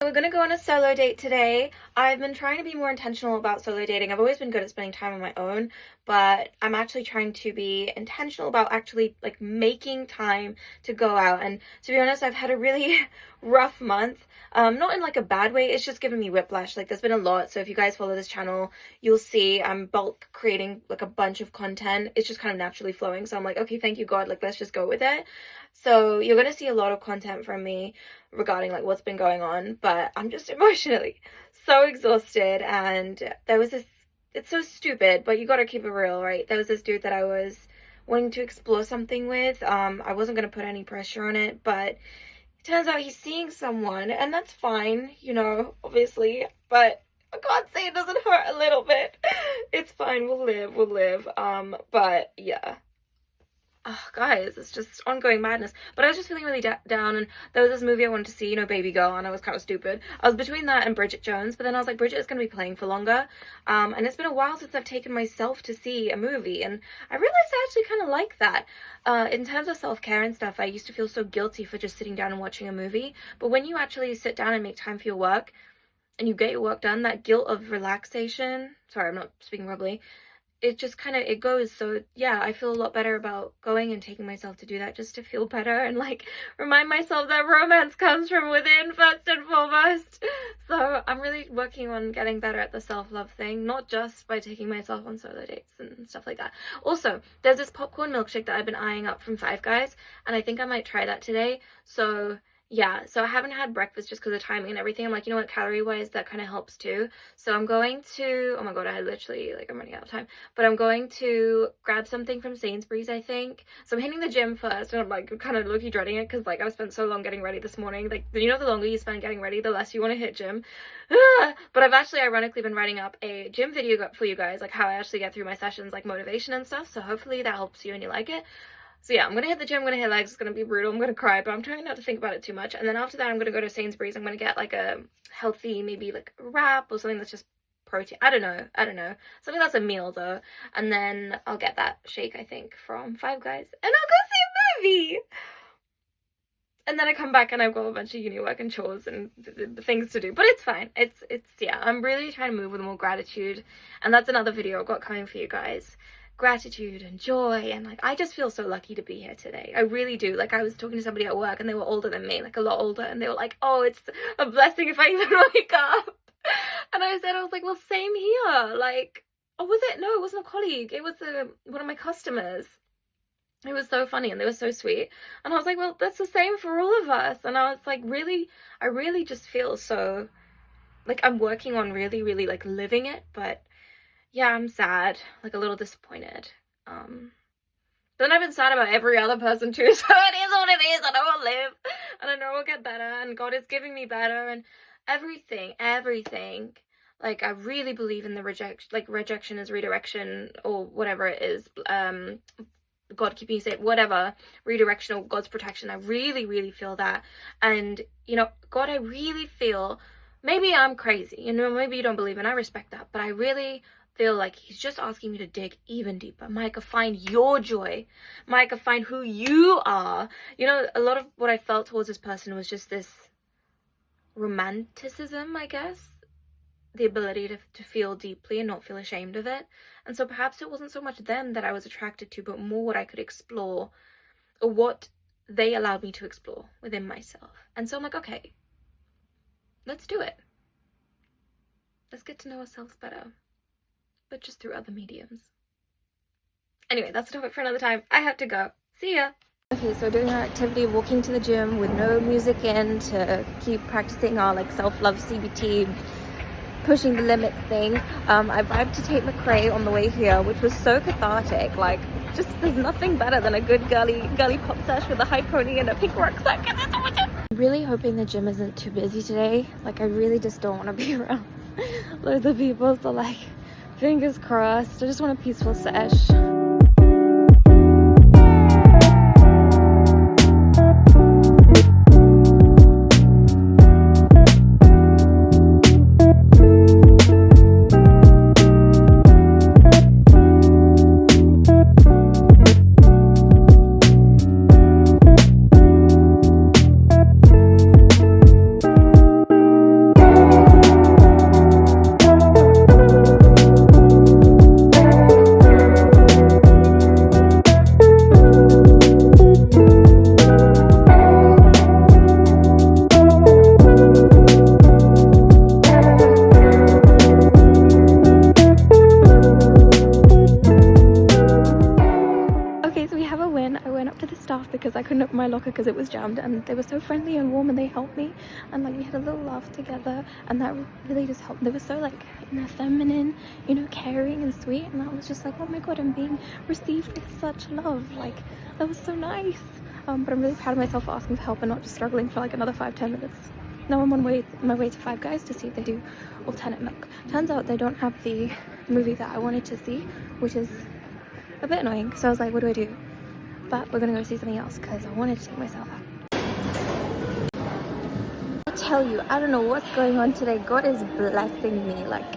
we're gonna go on a solo date today. I've been trying to be more intentional about solo dating. I've always been good at spending time on my own, but I'm actually trying to be intentional about actually like making time to go out. And to be honest, I've had a really rough month. Not in like a bad way, it's just given me whiplash. Like there's been a lot. So if you guys follow this channel, you'll see I'm bulk creating like a bunch of content. It's just kind of naturally flowing. So I'm like, okay, thank you God, like let's just go with it. So you're gonna see a lot of content from me regarding like what's been going on, but I'm just emotionally so exhausted. And there was this, it's so stupid, but you gotta keep it real, right? There was this dude that I was wanting to explore something with. I wasn't gonna put any pressure on it, but it turns out he's seeing someone, and that's fine, you know, obviously, but I can't say it doesn't hurt a little bit. It's fine, we'll live. But yeah. Oh, guys, it's just ongoing madness. But I was just feeling really down, and there was this movie I wanted to see, you know, Baby Girl, and I was kind of stupid. I was between that and Bridget Jones, but then I was like, Bridget is going to be playing for longer, and it's been a while since I've taken myself to see a movie, and I realized I actually kind of like that. In terms of self-care and stuff, I used to feel so guilty for just sitting down and watching a movie, but when you actually sit down and make time for your work, and you get your work done, that guilt of relaxation, sorry, I'm not speaking properly, it just kind of, it goes. So yeah, I feel a lot better about going and taking myself to do that, just to feel better and like remind myself that romance comes from within first and foremost. So I'm really working on getting better at the self-love thing, not just by taking myself on solo dates and stuff like that. Also, there's this popcorn milkshake that I've been eyeing up from Five Guys, and I think I might try that today. So yeah, so I haven't had breakfast just because of timing and everything. I'm like, you know what, calorie-wise, that kind of helps too. So I'm going to, oh my God, I literally, like, I'm running out of time. But I'm going to grab something from Sainsbury's, I think. So I'm hitting the gym first, and I'm like kind of low-key dreading it because like I've spent so long getting ready this morning. Like, you know, the longer you spend getting ready, the less you want to hit gym. But I've actually ironically been writing up a gym video for you guys, like how I actually get through my sessions, like motivation and stuff. So hopefully that helps you and you like it. So yeah, I'm going to hit the gym, I'm going to hit legs, it's going to be brutal, I'm going to cry, but I'm trying not to think about it too much. And then after that, I'm going to go to Sainsbury's, I'm going to get like a healthy, maybe like a wrap or something that's just protein. I don't know. Something that's a meal though. And then I'll get that shake, I think, from Five Guys. And I'll go see a movie! And then I come back and I've got a bunch of uni work and chores and things to do. But it's fine. It's yeah, I'm really trying to move with more gratitude. And that's another video I've got coming for you guys. Gratitude and joy, and like I just feel so lucky to be here today. I really do. Like I was talking to somebody at work and they were older than me, like a lot older, and they were like, oh, it's a blessing if I even wake up. And I was like, well, same here. Like, oh, was it? No, it wasn't a colleague, it was one of my customers. It was so funny and they were so sweet, and I was like, well, that's the same for all of us. And I was like, really, I really just feel so like I'm working on really like living it. But yeah, I'm sad, like a little disappointed. Then I've been sad about every other person too, so it is what it is. I know I'll live, and I know I'll get better, and God is giving me better, and everything. Like, I really believe in the rejection is redirection, or whatever it is. God keeping you safe, whatever, redirection or God's protection. I really feel that. And, you know, God, I really feel, maybe I'm crazy, you know, maybe you don't believe, and I respect that, but I really feel like he's just asking me to dig even deeper. Mahika, find your joy. Mahika, find who you are. You know, a lot of what I felt towards this person was just this romanticism, I guess. The ability to feel deeply and not feel ashamed of it. And so perhaps it wasn't so much them that I was attracted to, but more what I could explore, or what they allowed me to explore within myself. And so I'm like, okay, let's do it. Let's get to know ourselves better, but just through other mediums. Anyway, that's a topic for another time. I have to go. See ya. Okay, so doing our activity, walking to the gym with no music in to keep practicing our like self-love CBT, pushing the limits thing. I vibed to Tate McRae on the way here, which was so cathartic. Like, just there's nothing better than a good girly pop sesh with a high pony and a pink rucksack. I'm really hoping the gym isn't too busy today. Like, I really just don't want to be around loads of people, so like, fingers crossed. I just want a peaceful sesh. locker because it was jammed, and they were so friendly and warm, and they helped me, and like we had a little laugh together, and that really just helped. They were so like in their feminine, you know, caring and sweet, and I was just like, oh my god, I'm being received with such love. Like that was so nice. But I'm really proud of myself for asking for help and not just struggling for like another 5-10 minutes. Now I'm on my way to Five Guys to see if they do alternate milk. Turns out they don't have the movie that I wanted to see, which is a bit annoying. So I was like, what do I do? But we're gonna go see something else because I wanted to take myself out. I tell you, I don't know what's going on today. God is blessing me. Like,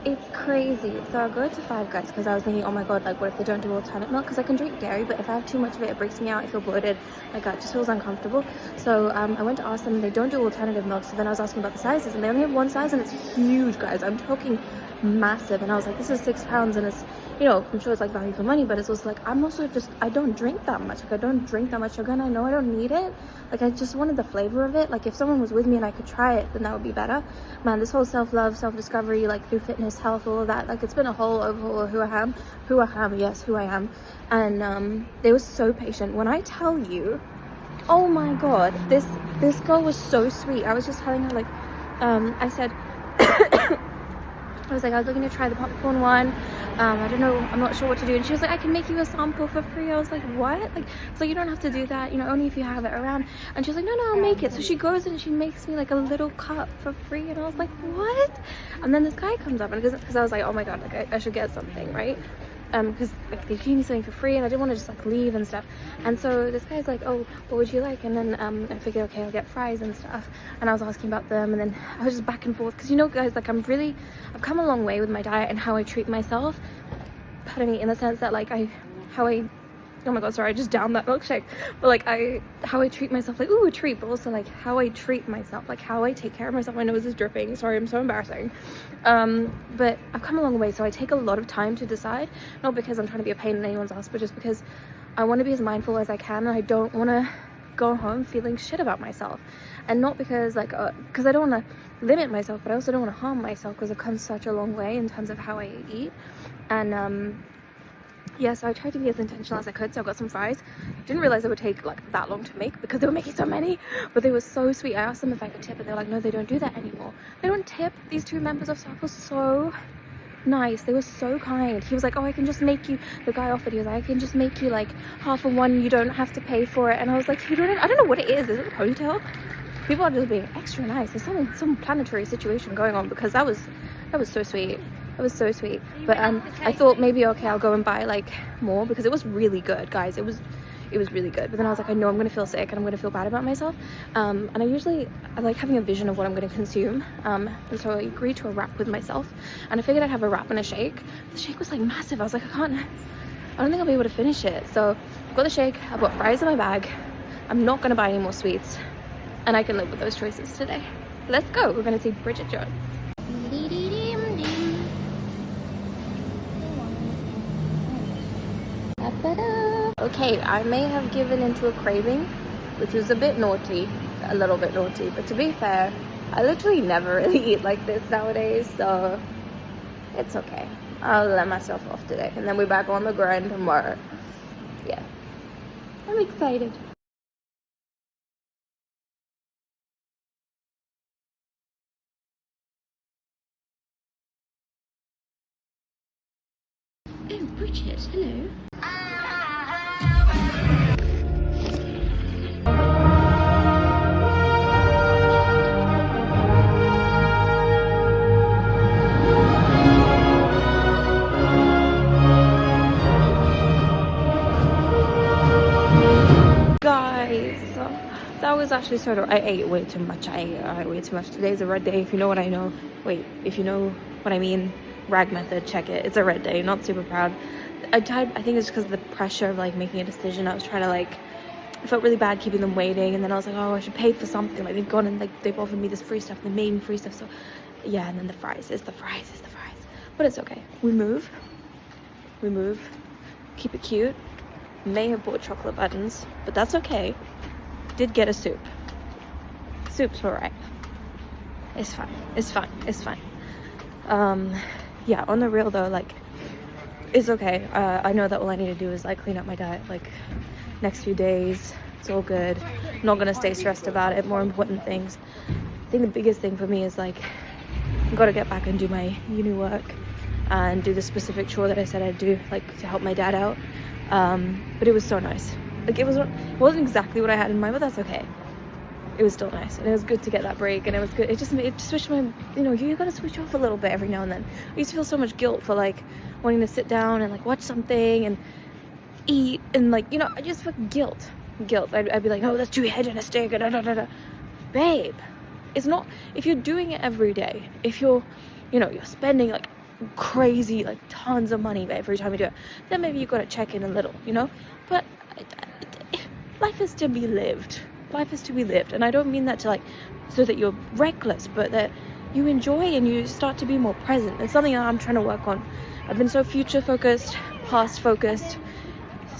it's crazy. So I go to Five Guys because I was thinking, oh my god, like what if they don't do alternate milk? Because I can drink dairy, but if I have too much of it, it breaks me out. I feel bloated. My gut just feels uncomfortable. So I went to ask them. They don't do alternative milk. So then I was asking about the sizes, and they only have one size, and it's huge, guys. I'm talking massive. And I was like, this is £6, and it's, you know, I'm sure it's like value for money, but it's also like, I'm also just, I don't drink that much. Like I don't drink that much sugar, and I know I don't need it. Like I just wanted the flavor of it. Like if someone was with me and I could try it, then that would be better. Man, this whole self-love, self-discovery, like through fitness, health, all of that, like it's been a whole overhaul of who I am. Yes, who I am. And they were so patient. When I tell you, oh my god, this girl was so sweet. I was just telling her, like, I said I was like, I was looking to try the popcorn one. I don't know, I'm not sure what to do. And she was like, I can make you a sample for free. I was like, what? Like, so you don't have to do that, you know, only if you have it around. And she was like, no, I'll make it. So she goes and she makes me like a little cup for free. And I was like, what? And then this guy comes up, and because I was like, oh my god, like I should get something, right? Because like they gave me something for free, and I didn't want to just like leave and stuff. And so this guy's like, oh, what would you like? And then I figured, okay, I'll get fries and stuff. And I was asking about them, and then I was just back and forth because, you know, guys, like I've come a long way with my diet and how I treat myself. Pardon me, in the sense that like oh my god, sorry, I just downed that milkshake. But like how I treat myself, like, ooh, a treat, but also like how I treat myself, like how I take care of myself. My nose is dripping, sorry, I'm so embarrassing. But I've come a long way, so I take a lot of time to decide, not because I'm trying to be a pain in anyone's ass, but just because I want to be as mindful as I can, and I don't want to go home feeling shit about myself. And not because like because I don't want to limit myself, but I also don't want to harm myself, because I've come such a long way in terms of how I eat. And yeah, so I tried to be as intentional as I could. So I got some fries. Didn't realize it would take like that long to make because they were making so many, but they were so sweet. I asked them if I could tip, and they're like, no, they don't do that anymore. They don't tip. These two members of staff were so nice. They were so kind. He was like, oh, I can just make you, the guy offered, he was like, I can just make you like half of one, you don't have to pay for it. And I was like, I don't know what it is it a ponytail? People are just being extra nice. There's some planetary situation going on, because that was so sweet. It was so sweet. But I thought maybe, okay, I'll go and buy like more, because it was really good, guys. It was really good. But then I was like, I know I'm gonna feel sick and I'm gonna feel bad about myself. And I like having a vision of what I'm gonna consume. And so I agreed to a wrap with myself, and I figured I'd have a wrap and a shake. The shake was like massive. I was like, I don't think I'll be able to finish it. So I've got the shake, I've got fries in my bag. I'm not gonna buy any more sweets, and I can live with those choices today. Let's go. We're gonna see Bridget Jones. Okay, I may have given into a craving, which was a bit naughty, a little bit naughty, but to be fair, I literally never really eat like this nowadays, so it's okay. I'll let myself off today, and then we're back on the grind tomorrow. Yeah, I'm excited. Oh, Bridget, hello. Guys, that was actually sort of, I ate way too much. I ate way too much. Today's a red day, if you know what I know. Wait, if you know what I mean, rag method, check it. It's a red day, not super proud. I think it's because of the pressure of like making a decision. I was trying to like, I felt really bad keeping them waiting, and then I was like, oh, I should pay for something. Like they've gone and like they've offered me this free stuff, they made me free stuff. So yeah, and then the fries, but it's okay. We move, keep it cute. May have bought chocolate buttons, but that's okay. Did get a soup. Soup's alright. It's fine. Yeah, on the real though, like, it's okay. I know that all I need to do is like clean up my diet like next few days, It's all good. I'm not gonna stay stressed about it. More important things. I think the biggest thing for me is like, I've got to get back and do my uni work and do the specific chore that I said I'd do, like to help my dad out. But it was so nice. Like it wasn't exactly what I had in mind, but that's okay. It was still nice, and it was good to get that break, and it was good. It just switched my, you gotta switch off a little bit every now and then. I used to feel so much guilt for like wanting to sit down and like watch something and eat, and like, I just felt guilt. I'd be like, no, that's too hedonistic, da da da da. Babe, it's not. If you're doing it every day, if you're spending like crazy, like tons of money every time you do it, then maybe you gotta check in a little, but life is to be lived. Life is to be lived, and I don't mean that to like so that you're reckless, but that you enjoy and you start to be more present. It's something I'm trying to work on. I've been so future focused, past focused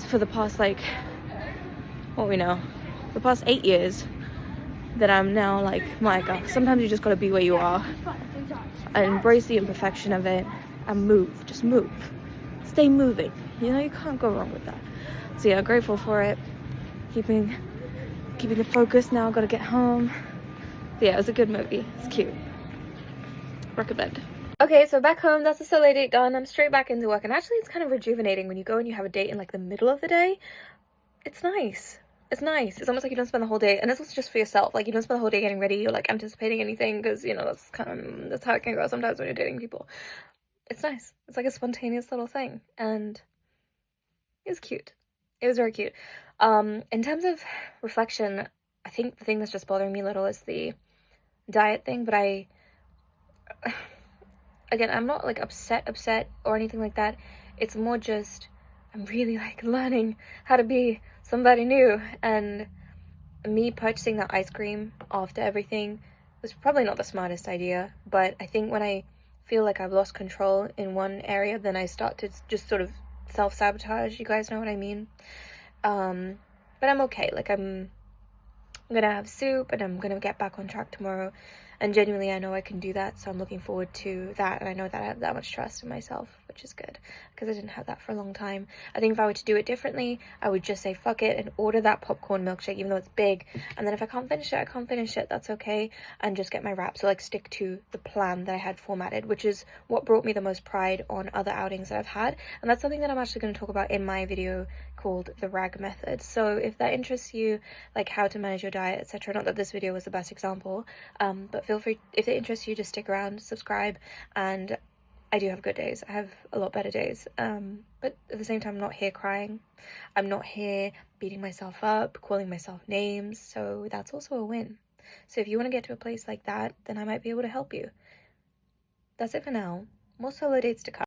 for the past the past 8 years, that I'm now like, Mahika, sometimes you just gotta be where you are and embrace the imperfection of it and move. Just move. Stay moving. You can't go wrong with that. So yeah, grateful for it. Keeping the focus now. Gotta get home. But yeah, it was a good movie. It's cute. Recommend. Okay, so back home, that's the solo date done. I'm straight back into work, and actually it's kind of rejuvenating when you go and you have a date in like the middle of the day. It's nice. It's nice. It's almost like you don't spend the whole day, and it's also just for yourself. Like, you don't spend the whole day getting ready or like anticipating anything, because that's how it can go sometimes when you're dating people. It's nice. It's like a spontaneous little thing, and it was cute. It was very cute. In terms of reflection, I think the thing that's just bothering me a little is the diet thing, but again, I'm not like upset or anything like that. It's more just, I'm really like learning how to be somebody new, and me purchasing that ice cream after everything was probably not the smartest idea, but I think when I feel like I've lost control in one area, then I start to just sort of self-sabotage. You guys know what I mean? But I'm okay. Like, I'm gonna have soup, and I'm gonna get back on track tomorrow, and genuinely I know I can do that, so I'm looking forward to that, and I know that I have that much trust in myself, which is good, because I didn't have that for a long time. I think if I were to do it differently, I would just say fuck it and order that popcorn milkshake, even though it's big, and then if I can't finish it, I can't finish it, that's okay, and just get my wrap. So like, stick to the plan that I had formatted, which is what brought me the most pride on other outings that I've had, and that's something that I'm actually going to talk about in my video called the RAG method. So if that interests you, like how to manage your diet, etc., not that this video was the best example, but feel free, if it interests you, just stick around, subscribe. And I do have good days. I have a lot better days, but at the same time, I'm not here crying. I'm not here beating myself up, calling myself names, so that's also a win. So if you want to get to a place like that, then I might be able to help you. That's it for now. More solo dates to come.